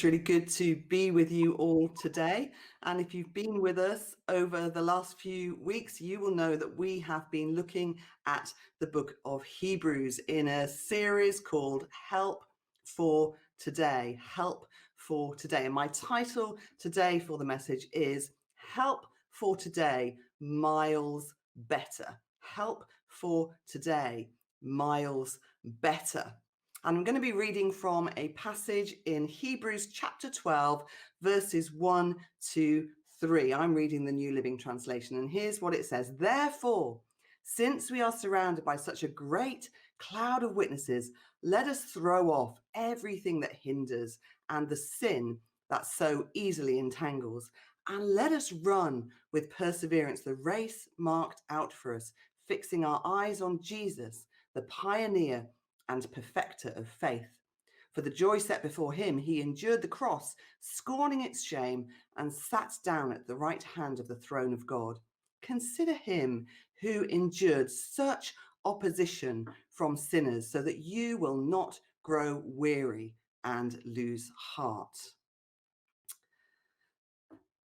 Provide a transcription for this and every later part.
It's really good to be with you all today. And if you've been with us over the last few weeks, you will know that we have been looking at the book of Hebrews in a series called Help for Today. Help for Today. And my title today for the message is Help for Today, Miles Better. Help for Today, Miles Better. I'm going to be reading from a passage in Hebrews chapter 12, verses 1 to 3. I'm reading the New Living Translation, and here's what it says. Therefore, since we are surrounded by such a great cloud of witnesses, let us throw off everything that hinders and the sin that so easily entangles, and let us run with perseverance the race marked out for us, fixing our eyes on Jesus, the pioneer and perfecter of faith. For the joy set before him, he endured the cross, scorning its shame, and sat down at the right hand of the throne of God. Consider him who endured such opposition from sinners, so that you will not grow weary and lose heart.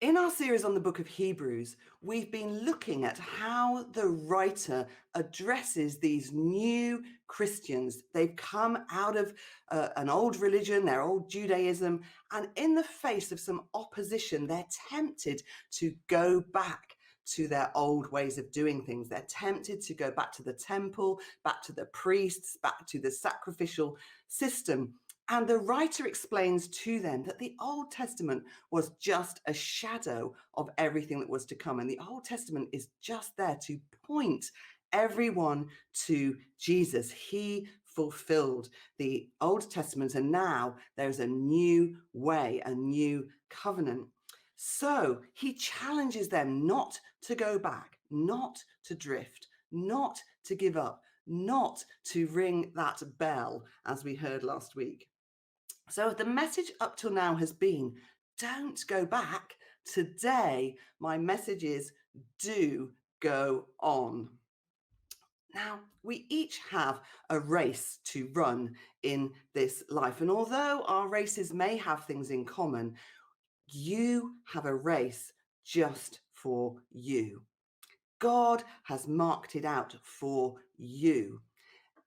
In our series on the book of Hebrews, we've been looking at how the writer addresses these new Christians. They've come out of an old religion, their old Judaism, and in the face of some opposition, they're tempted to go back to their old ways of doing things. They're tempted to go back to the temple, back to the priests, back to the sacrificial system. And the writer explains to them that the Old Testament was just a shadow of everything that was to come. And the Old Testament is just there to point everyone to Jesus. He fulfilled the Old Testament, and now there's a new way, a new covenant. So he challenges them not to go back, not to drift, not to give up, not to ring that bell, as we heard last week. So the message up till now has been, don't go back. Today, my message is, do go on. Now, we each have a race to run in this life. And although our races may have things in common, you have a race just for you. God has marked it out for you.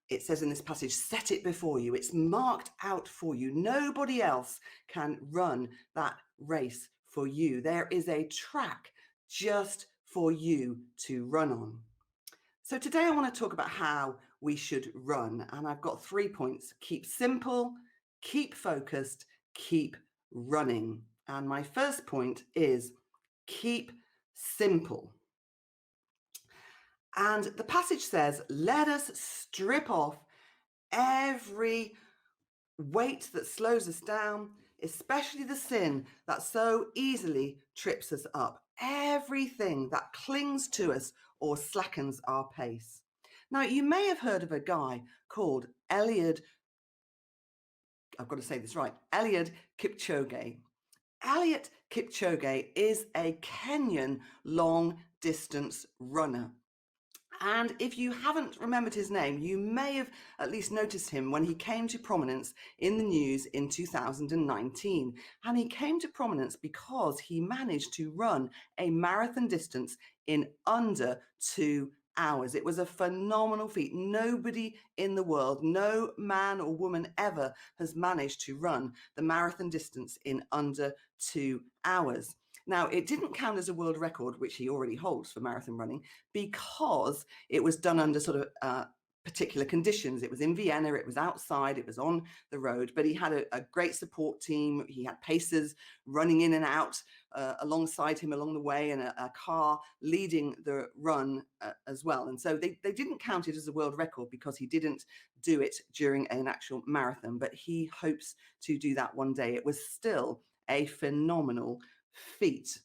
It says in this passage, set it before you. It's marked out for you. Nobody else can run that race for you. There is a track just for you to run on. So today I want to talk about how we should run. And I've got 3 points. Keep simple, keep focused, keep running. And my first point is keep simple. And the passage says, let us strip off every weight that slows us down, especially the sin that so easily trips us up, everything that clings to us or slackens our pace. Now, you may have heard of a guy called Eliud Kipchoge. Eliud Kipchoge is a Kenyan long-distance runner. And if you haven't remembered his name, you may have at least noticed him when he came to prominence in the news in 2019. And he came to prominence because he managed to run a marathon distance in under 2 hours. It was a phenomenal feat. Nobody in the world, no man or woman ever has managed to run the marathon distance in under 2 hours. Now, it didn't count as a world record, which he already holds for marathon running, because it was done under sort of particular conditions. It was in Vienna, it was outside, it was on the road, but he had a great support team. He had pacers running in and out alongside him along the way, and a car leading the run as well. And so they didn't count it as a world record because he didn't do it during an actual marathon, but he hopes to do that one day. It was still a phenomenal feet.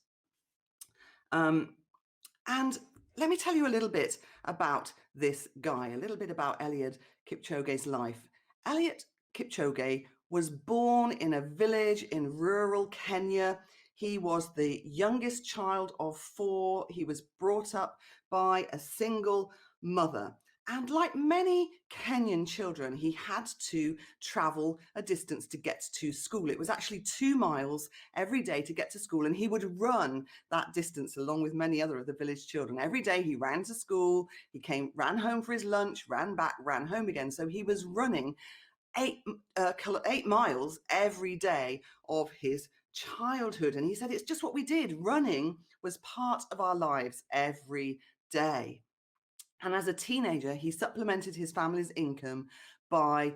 And let me tell you a little bit about this guy, a little bit about Eliud Kipchoge's life. Eliud Kipchoge was born in a village in rural Kenya. He was the youngest child of 4. He was brought up by a single mother. And like many Kenyan children, he had to travel a distance to get to school. It was actually 2 miles every day to get to school, and he would run that distance along with many other of the village children. Every day he ran to school, ran home for his lunch, ran back, ran home again. So he was running 8 miles every day of his childhood. And he said, it's just what we did. Running was part of our lives every day. And as a teenager, he supplemented his family's income by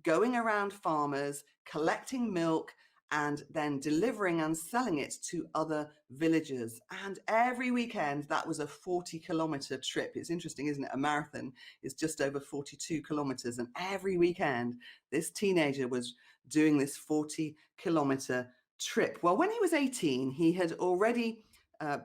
going around farmers, collecting milk, and then delivering and selling it to other villagers. And every weekend, that was a 40-kilometer trip. It's interesting, isn't it? A marathon is just over 42 kilometers. And every weekend, this teenager was doing this 40-kilometer trip. Well, when he was 18, he had already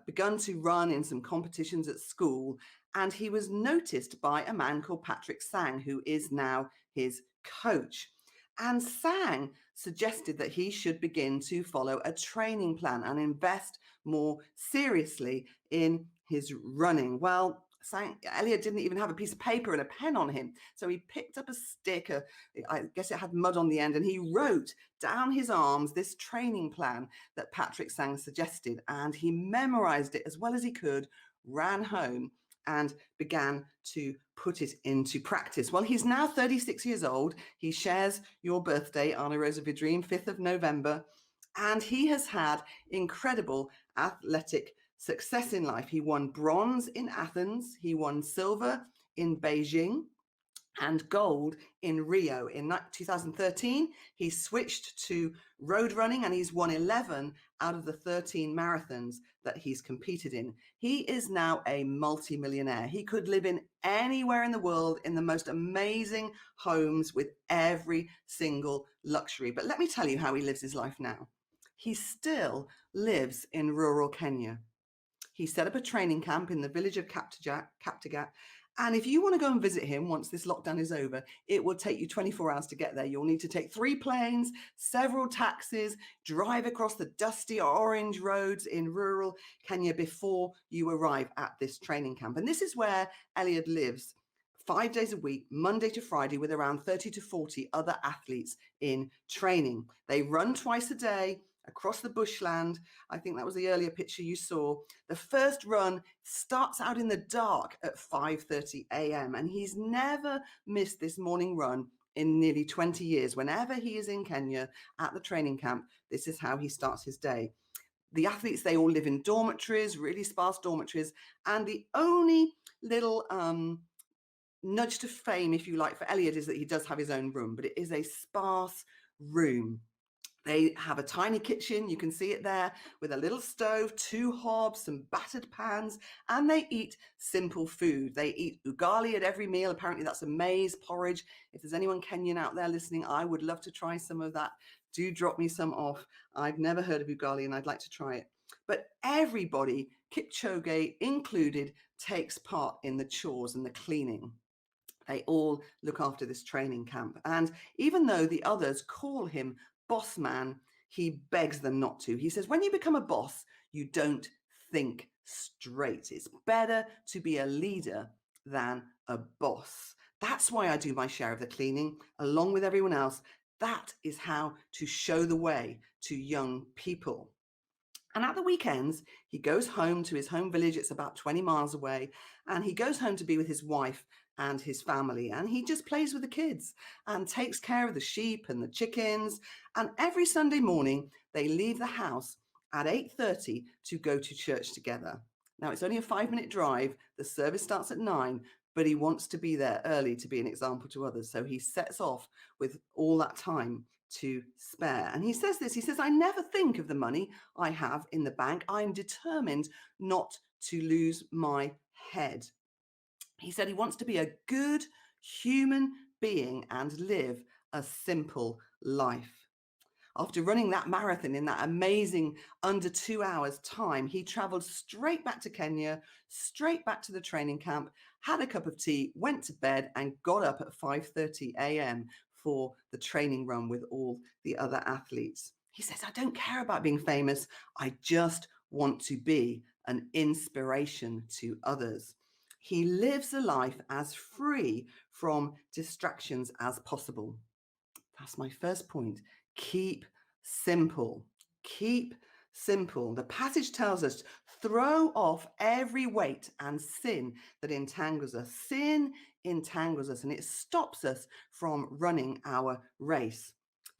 begun to run in some competitions at school, and he was noticed by a man called Patrick Sang, who is now his coach. And Sang suggested that he should begin to follow a training plan and invest more seriously in his running. Well, Elliot didn't even have a piece of paper and a pen on him. So he picked up a stick, I guess it had mud on the end, and he wrote down his arms this training plan that Patrick Sang suggested. And he memorized it as well as he could, ran home, and began to put it into practice. Well, he's now 36 years old. He shares your birthday, Anna Rosa Vidrine, 5th of November, and he has had incredible athletic success in life. He won bronze in Athens, he won silver in Beijing, and gold in Rio. In 2013, he switched to road running, and he's won 11 out of the 13 marathons that he's competed in. He is now a multimillionaire. He could live in anywhere in the world in the most amazing homes with every single luxury. But let me tell you how he lives his life now. He still lives in rural Kenya. He set up a training camp in the village of Kaptagat. And if you want to go and visit him once this lockdown is over, it will take you 24 hours to get there. You'll need to take 3 planes, several taxis, drive across the dusty orange roads in rural Kenya before you arrive at this training camp. And this is where Elliot lives 5 days a week, Monday to Friday, with around 30 to 40 other athletes in training. They run twice a day across the bushland. I think that was the earlier picture you saw. The first run starts out in the dark at 5:30 a.m. and he's never missed this morning run in nearly 20 years. Whenever he is in Kenya at the training camp, this is how he starts his day. The athletes, they all live in dormitories, really sparse dormitories, and the only little nudge to fame, if you like, for Elliot is that he does have his own room, but it is a sparse room. They have a tiny kitchen, you can see it there, with a little stove, 2 hobs, some battered pans, and they eat simple food. They eat ugali at every meal. Apparently that's a maize porridge. If there's anyone Kenyan out there listening, I would love to try some of that. Do drop me some off. I've never heard of ugali and I'd like to try it. But everybody, Kipchoge included, takes part in the chores and the cleaning. They all look after this training camp. And even though the others call him boss man, he begs them not to. He says, when you become a boss, you don't think straight. It's better to be a leader than a boss. That's why I do my share of the cleaning along with everyone else. That is how to show the way to young people. And at the weekends, he goes home to his home village. It's about 20 miles away. And he goes home to be with his wife and his family. And he just plays with the kids and takes care of the sheep and the chickens. And every Sunday morning, they leave the house at 8:30 to go to church together. Now, it's only a 5-minute drive. The service starts at 9, but he wants to be there early to be an example to others. So he sets off with all that time to spare. And he says this, he says, I never think of the money I have in the bank. I'm determined not to lose my head. He said he wants to be a good human being and live a simple life. After running that marathon in that amazing under 2 hours time, he traveled straight back to Kenya, straight back to the training camp, had a cup of tea, went to bed, and got up at 5:30 a.m. for the training run with all the other athletes. He says, I don't care about being famous. I just want to be an inspiration to others. He lives a life as free from distractions as possible. That's my first point. Keep simple. Keep simple. The passage tells us, throw off every weight and sin that entangles us. Sin entangles us and it stops us from running our race.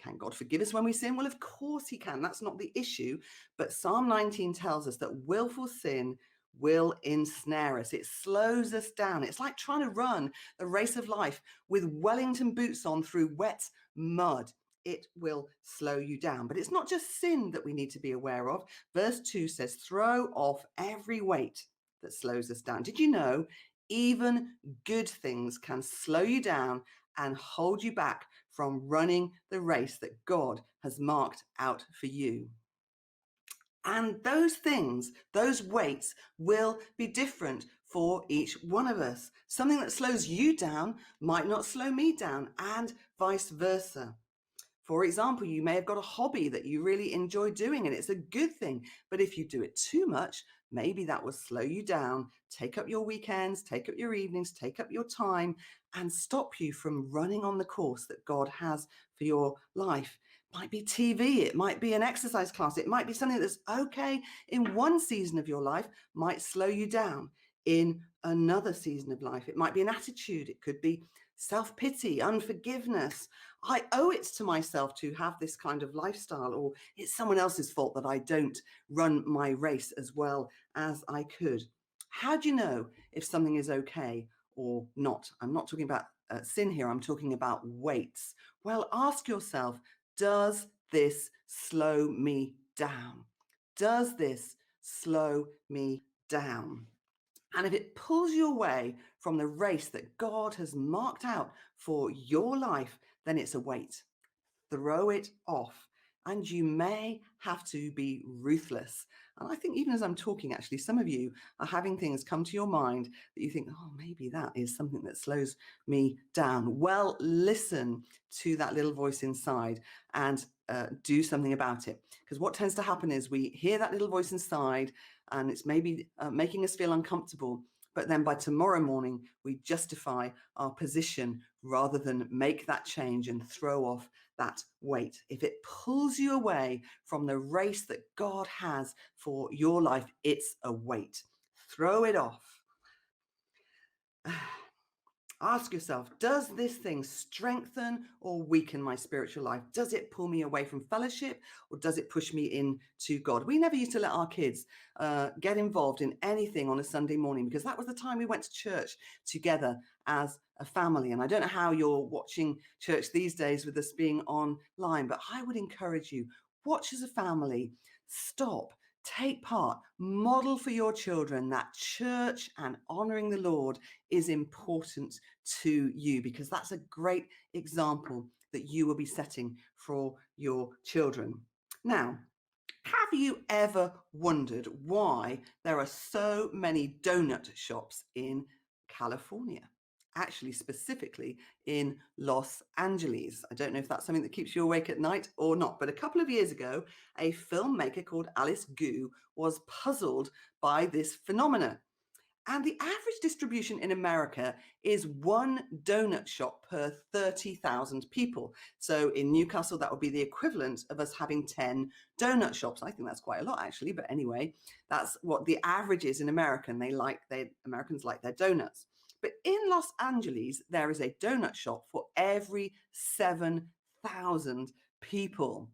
Can God forgive us when we sin? Well, of course he can. That's not the issue. But Psalm 19 tells us that willful sin will ensnare us. It slows us down. It's like trying to run the race of life with Wellington boots on through wet mud. It will slow you down. But it's not just sin that we need to be aware of. Verse 2 says, throw off every weight that slows us down. Did you know even good things can slow you down and hold you back from running the race that God has marked out for you? And those things, those weights will be different for each one of us. Something that slows you down might not slow me down, and vice versa. For example, you may have got a hobby that you really enjoy doing and it's a good thing. But if you do it too much, maybe that will slow you down, take up your weekends, take up your evenings, take up your time, and stop you from running on the course that God has for your life. It might be TV, it might be an exercise class, it might be something that's okay in one season of your life, might slow you down in another season of life. It might be an attitude, it could be self-pity, unforgiveness. I owe it to myself to have this kind of lifestyle, or it's someone else's fault that I don't run my race as well as I could. How do you know if something is okay or not? I'm not talking about sin here, I'm talking about weights. Well, ask yourself, does this slow me down? Does this slow me down? And if it pulls you away from the race that God has marked out for your life, then it's a weight. Throw it off. And you may have to be ruthless. And I think even as I'm talking, actually, some of you are having things come to your mind that you think, oh, maybe that is something that slows me down. Well, listen to that little voice inside and do something about it. Because what tends to happen is we hear that little voice inside and it's maybe making us feel uncomfortable. But then by tomorrow morning, we justify our position rather than make that change and throw off that weight. If it pulls you away from the race that God has for your life, it's a weight. Throw it off. Ask yourself, does this thing strengthen or weaken my spiritual life? Does it pull me away from fellowship or does it push me into God? We never used to let our kids get involved in anything on a Sunday morning because that was the time we went to church together as a family. And I don't know how you're watching church these days with us being online, but I would encourage you, watch as a family, stop, take part, model for your children that church and honoring the Lord is important to you, because that's a great example that you will be setting for your children. Now, have you ever wondered why there are so many donut shops in California? Actually, specifically in Los Angeles. I don't know if that's something that keeps you awake at night or not, but a couple of years ago, a filmmaker called Alice Gu was puzzled by this phenomena. And the average distribution in America is one donut shop per 30,000 people. So in Newcastle, that would be the equivalent of us having 10 donut shops. I think that's quite a lot, actually. But anyway, that's what the average is in America. And Americans like their donuts. But in Los Angeles, there is a donut shop for every 7,000 people.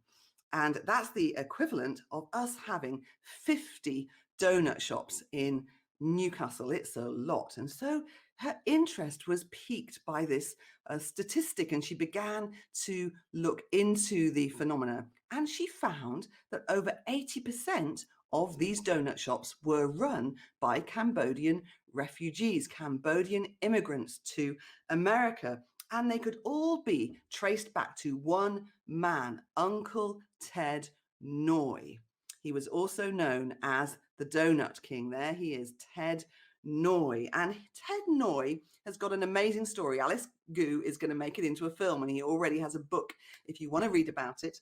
And that's the equivalent of us having 50 donut shops in Newcastle. It's a lot. And so her interest was piqued by this statistic, and she began to look into the phenomena. And she found that over 80% of these donut shops were run by Cambodian refugees, Cambodian immigrants to America. And they could all be traced back to one man, Uncle Ted Noy. He was also known as the Donut King. There he is, Ted Noy. And Ted Noy has got an amazing story. Alice Gu is going to make it into a film, and he already has a book if you want to read about it.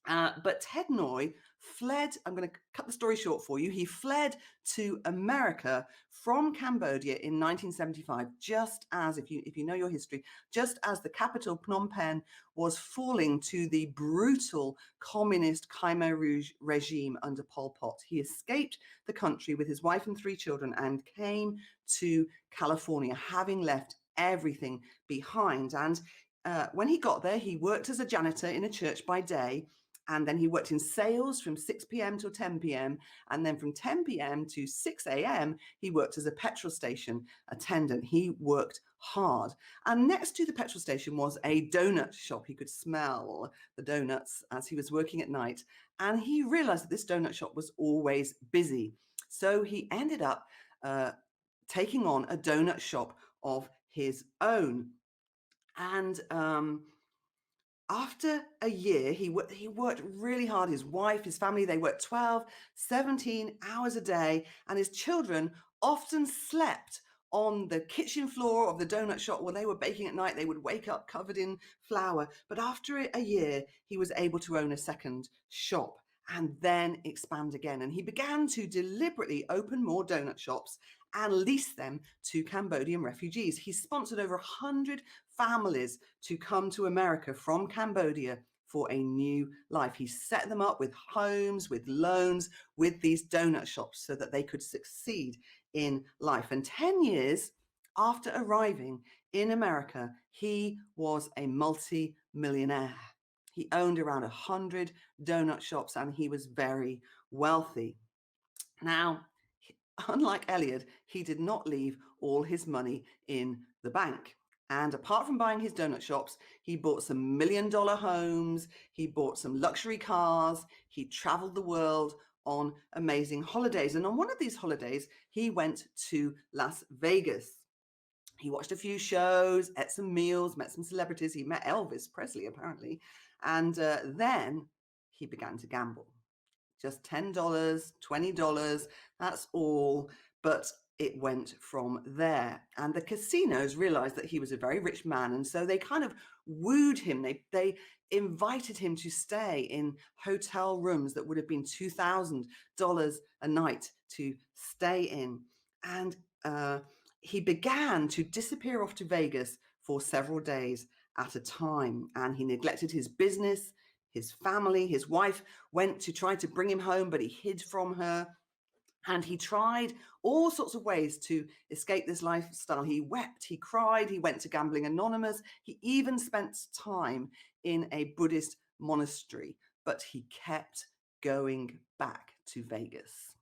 But Ted Noy fled. I'm going to cut the story short for you. He fled to America from Cambodia in 1975, just as, if you know your history, just as the capital Phnom Penh was falling to the brutal communist Khmer Rouge regime under Pol Pot. He escaped the country with his wife and 3 children and came to California, having left everything behind. And when he got there, he worked as a janitor in a church by day, and then he worked in sales from 6 p.m. till 10 p.m. And then from 10 p.m. to 6 a.m., he worked as a petrol station attendant. He worked hard. And next to the petrol station was a donut shop. He could smell the donuts as he was working at night. And he realized that this donut shop was always busy. So he ended up taking on a donut shop of his own. And after a year, he worked really hard. His wife, his family, they worked 12, 17 hours a day, and his children often slept on the kitchen floor of the donut shop while they were baking at night. They would wake up covered in flour. But after a year, he was able to own a second shop and then expand again. And he began to deliberately open more donut shops and lease them to Cambodian refugees. He sponsored over 100 families to come to America from Cambodia for a new life. He set them up with homes, with loans, with these donut shops so that they could succeed in life. And 10 years after arriving in America, he was a multi-millionaire. He owned around 100 donut shops and he was very wealthy. Now, unlike Elliot, he did not leave all his money in the bank. And apart from buying his donut shops, he bought some $1 million homes, he bought some luxury cars, he traveled the world on amazing holidays. And on one of these holidays, he went to Las Vegas. He watched a few shows, ate some meals, met some celebrities. He met Elvis Presley, apparently. And then he began to gamble. Just $10, $20, that's all. But it went from there. And the casinos realized that he was a very rich man. And so they kind of wooed him. They invited him to stay in hotel rooms that would have been $2,000 a night to stay in. And he began to disappear off to Vegas for several days at a time. And he neglected his business, his family. His wife went to try to bring him home, but he hid from her. And he tried all sorts of ways to escape this lifestyle. He wept, he cried, he went to Gambling Anonymous. He even spent time in a Buddhist monastery, but he kept going back to Vegas.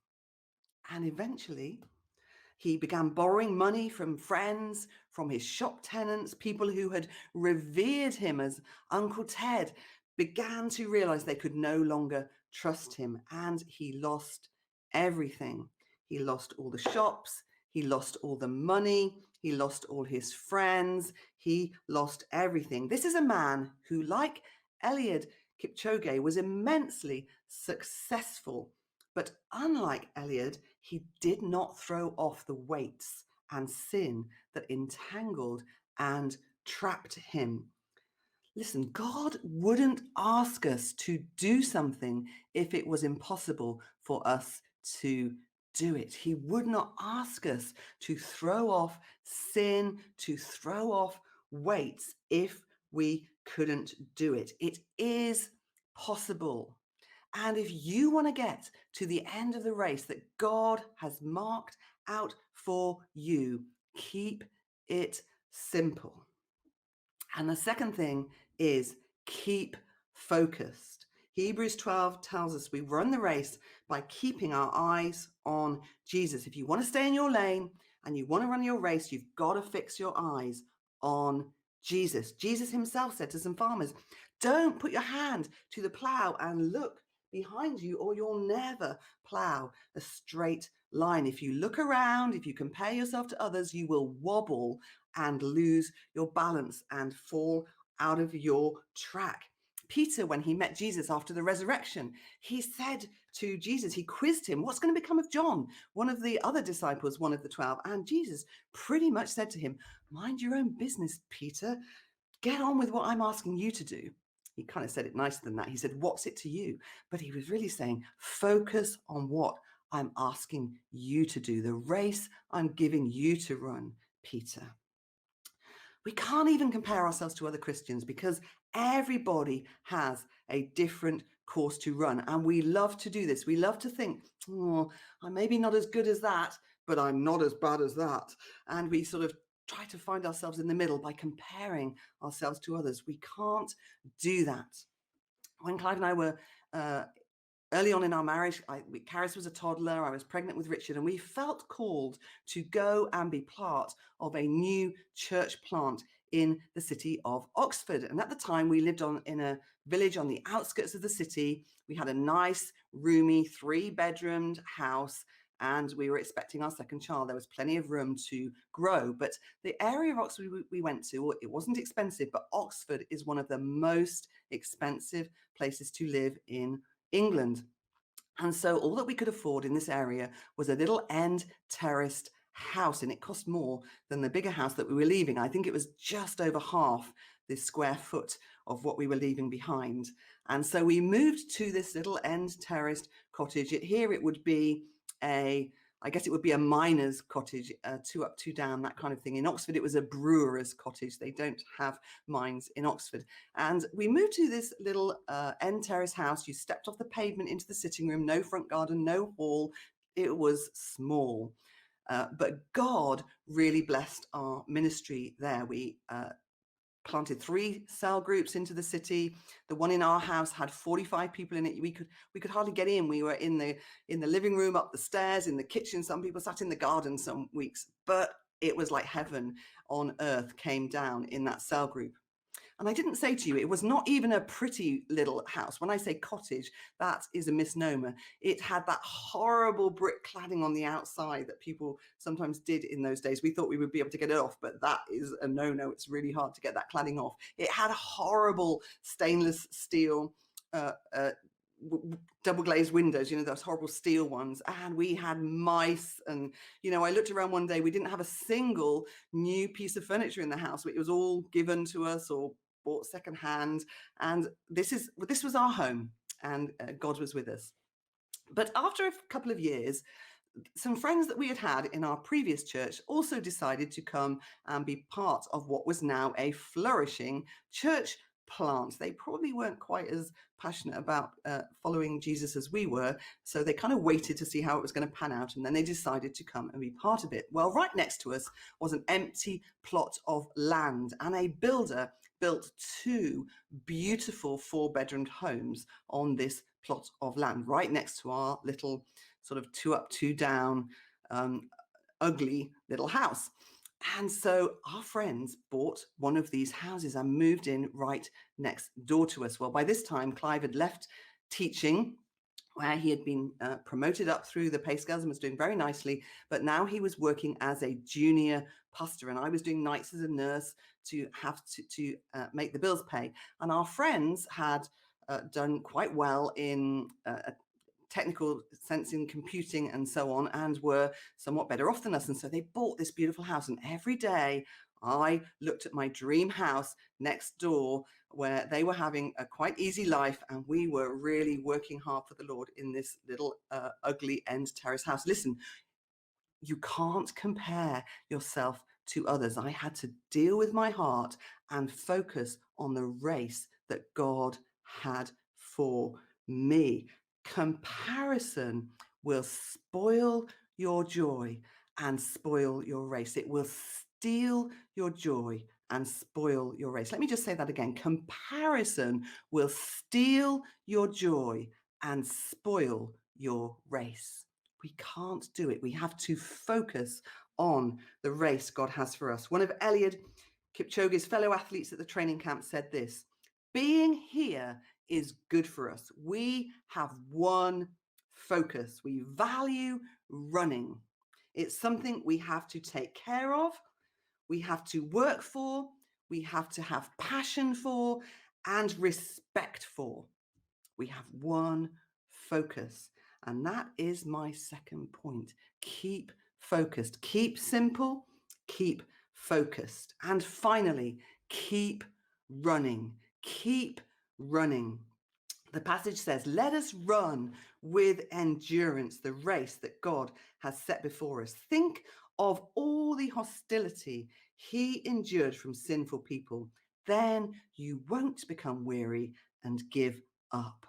And eventually, he began borrowing money from friends, from his shop tenants. People who had revered him as Uncle Ted began to realize they could no longer trust him, and he lost everything. He lost all the shops, he lost all the money, he lost all his friends, he lost everything. This is a man who, like Eliud Kipchoge, was immensely successful. But unlike Eliud, he did not throw off the weights and sin that entangled and trapped him. Listen, God wouldn't ask us to do something if it was impossible for us to do it. He would not ask us to throw off sin, to throw off weights if we couldn't do it. It is possible. And if you want to get to the end of the race that God has marked out for you, keep it simple. And the second thing is keep focused. Hebrews 12 tells us we run the race by keeping our eyes on Jesus. If you want to stay in your lane and you want to run your race, you've got to fix your eyes on Jesus. Jesus himself said to some farmers, don't put your hand to the plow and look behind you, or you'll never plow a straight line. If you look around, if you compare yourself to others, you will wobble and lose your balance and fall out of your track. Peter, when he met Jesus after the resurrection, he said to Jesus, he quizzed him, what's going to become of John, one of the other disciples, one of the 12? And Jesus pretty much said to him, mind your own business, Peter. Get on with what I'm asking you to do. he kind of said it nicer than that. He said, what's it to you? But he was really saying, focus on what I'm asking you to do, the race I'm giving you to run, Peter. We can't even compare ourselves to other Christians because everybody has a different course to run. And we love to do this. We love to think, oh, I'm maybe not as good as that, but I'm not as bad as that. And we sort of try to find ourselves in the middle by comparing ourselves to others. We can't do that. When Clive and I were early on in our marriage, Caris was a toddler, I was pregnant with Richard, and we felt called to go and be part of a new church plant in the city of Oxford. And at the time, we lived in a village on the outskirts of the city. We had a nice, roomy, 3-bedroomed house, and we were expecting our second child. There was plenty of room to grow. But the area of Oxford we went to, it wasn't expensive, but Oxford is one of the most expensive places to live in England. And so all that we could afford in this area was a little end terraced house, and it cost more than the bigger house that we were leaving. I think it was just over half the square foot of what we were leaving behind. And so we moved to this little end terraced cottage. Here it would be I guess it would be a miner's cottage, 2 up, 2 down, that kind of thing. In Oxford, it was a brewer's cottage. They don't have mines in Oxford. And we moved to this little end terrace house. You stepped off the pavement into the sitting room, no front garden, no hall. It was small. But God really blessed our ministry there. We planted 3 cell groups into the city. The one in our house had 45 people in it. We could hardly get in. We were in the living room, up the stairs, in the kitchen. Some people sat in the garden some weeks, but it was like heaven on earth came down in that cell group. And I didn't say to you, it was not even a pretty little house. When I say cottage, that is a misnomer. It had that horrible brick cladding on the outside that people sometimes did in those days. We thought we would be able to get it off, but that is a no-no. It's really hard to get that cladding off. It had horrible stainless steel double glazed windows, those horrible steel ones, and we had mice. And I looked around one day, we didn't have a single new piece of furniture in the house. It was all given to us or bought secondhand, and this was our home, and God was with us. But after a couple of years, some friends that we had in our previous church also decided to come and be part of what was now a flourishing church plant. They probably weren't quite as passionate about following Jesus as we were, so they kind of waited to see how it was going to pan out, and then they decided to come and be part of it. Well, right next to us was an empty plot of land, and a builder built 2 beautiful 4-bedroomed homes on this plot of land right next to our little sort of 2 up, 2 down, ugly little house. And so our friends bought one of these houses and moved in right next door to us. Well, by this time, Clive had left teaching, where he had been promoted up through the pay scales and was doing very nicely. But now he was working as a junior pastor, and I was doing nights as a nurse to have to make the bills pay. And our friends had done quite well in technical sense in computing and so on, and were somewhat better off than us. And so they bought this beautiful house. And every day I looked at my dream house next door, where they were having a quite easy life, and we were really working hard for the Lord in this little ugly end terrace house. Listen, you can't compare yourself to others. I had to deal with my heart and focus on the race that God had for me. Comparison will spoil your joy and spoil your race. It will steal your joy and spoil your race. Let me just say that again. Comparison will steal your joy and spoil your race. We can't do it. We have to focus on the race God has for us. One of Eliud Kipchoge's fellow athletes at the training camp said this: being here is good for us. We have one focus. We value running. It's something we have to take care of, we have to work for, we have to have passion for, and respect for. We have one focus. And that is my second point. Keep focused. Keep simple. Keep focused. And finally, keep running. Keep running. The passage says, let us run with endurance the race that God has set before us. Think of all the hostility he endured from sinful people. Then you won't become weary and give up.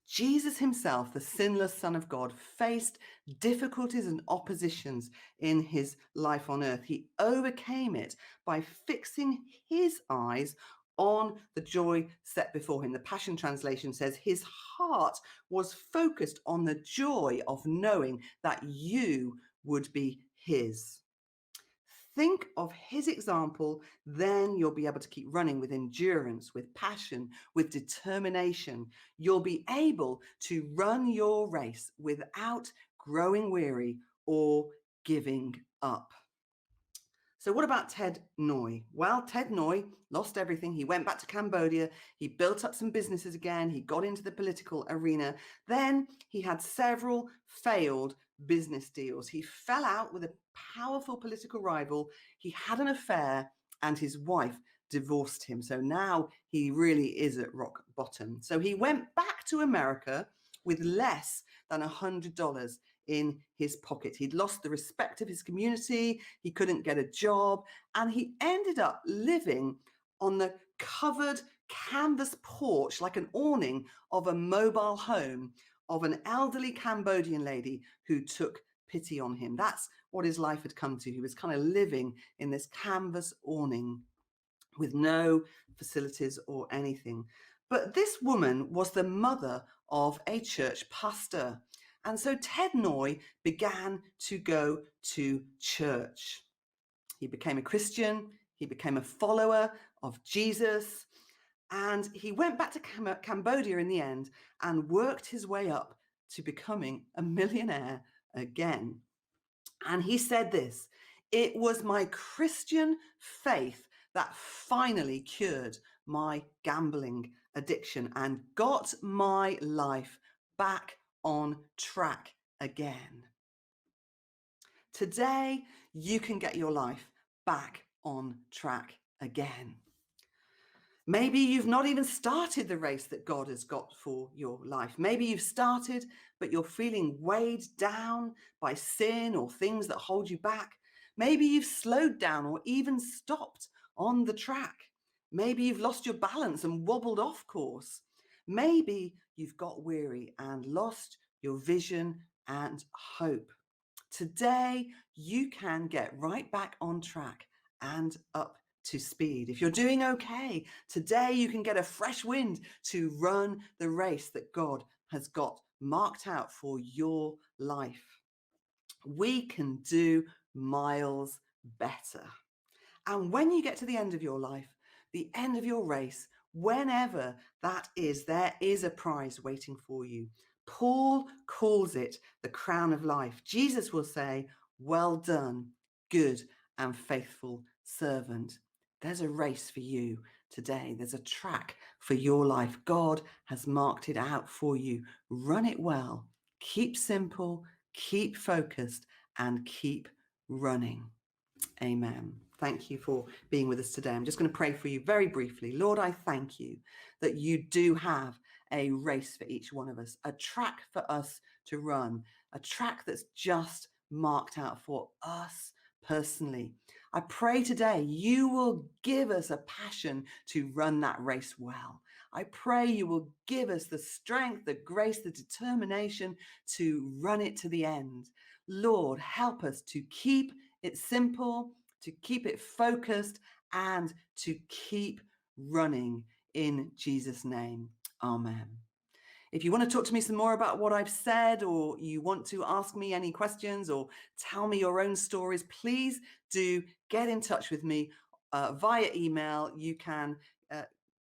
Jesus himself, the sinless Son of God, faced difficulties and oppositions in his life on earth. He overcame it by fixing his eyes on the joy set before him. The Passion Translation says his heart was focused on the joy of knowing that you would be his. Think of his example, then you'll be able to keep running with endurance, with passion, with determination. You'll be able to run your race without growing weary or giving up. So what about Ted Noy? Well, Ted Noy lost everything. He went back to Cambodia. He built up some businesses again. He got into the political arena. Then he had several failed business deals. He fell out with a powerful political rival. He had an affair and his wife divorced him. So now he really is at rock bottom. So he went back to America with less than $100 in his pocket. He'd lost the respect of his community, he couldn't get a job, and he ended up living on the covered canvas porch, like an awning of a mobile home of an elderly Cambodian lady who took pity on him. That's what his life had come to. He was kind of living in this canvas awning with no facilities or anything. But this woman was the mother of a church pastor. And so Ted Noy began to go to church. He became a Christian. He became a follower of Jesus. And he went back to Cambodia in the end and worked his way up to becoming a millionaire again. And he said this, it was my Christian faith that finally cured my gambling addiction and got my life back on track again. Today, you can get your life back on track again. Maybe you've not even started the race that God has got for your life. Maybe you've started, but you're feeling weighed down by sin or things that hold you back. Maybe you've slowed down or even stopped on the track. Maybe you've lost your balance and wobbled off course. Maybe you've got weary and lost your vision and hope. Today, you can get right back on track and up to speed. If you're doing okay, today you can get a fresh wind to run the race that God has got marked out for your life. We can do miles better. And when you get to the end of your life, the end of your race, whenever that is, there is a prize waiting for you. Paul calls it the crown of life. Jesus will say, well done, good and faithful servant. There's a race for you today. There's a track for your life. God has marked it out for you. Run it well. Keep simple, keep focused, and keep running. Amen. Thank you for being with us today. I'm just going to pray for you very briefly. Lord, I thank you that you do have a race for each one of us, a track for us to run, a track that's just marked out for us personally. I pray today you will give us a passion to run that race well. I pray you will give us the strength, the grace, the determination to run it to the end. Lord, help us to keep it simple, to keep it focused, and to keep running in Jesus' name. Amen. If you want to talk to me some more about what I've said, or you want to ask me any questions or tell me your own stories, please do get in touch with me via email. You can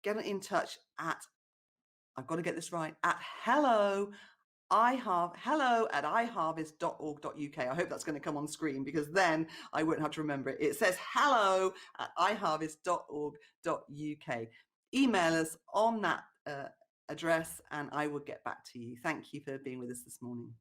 get in touch at, I've got to get this right, at hello@iharvest.org.uk. I hope that's going to come on screen because then I won't have to remember it. It says hello@iharvest.org.uk. Email us on that address and I will get back to you. Thank you for being with us this morning.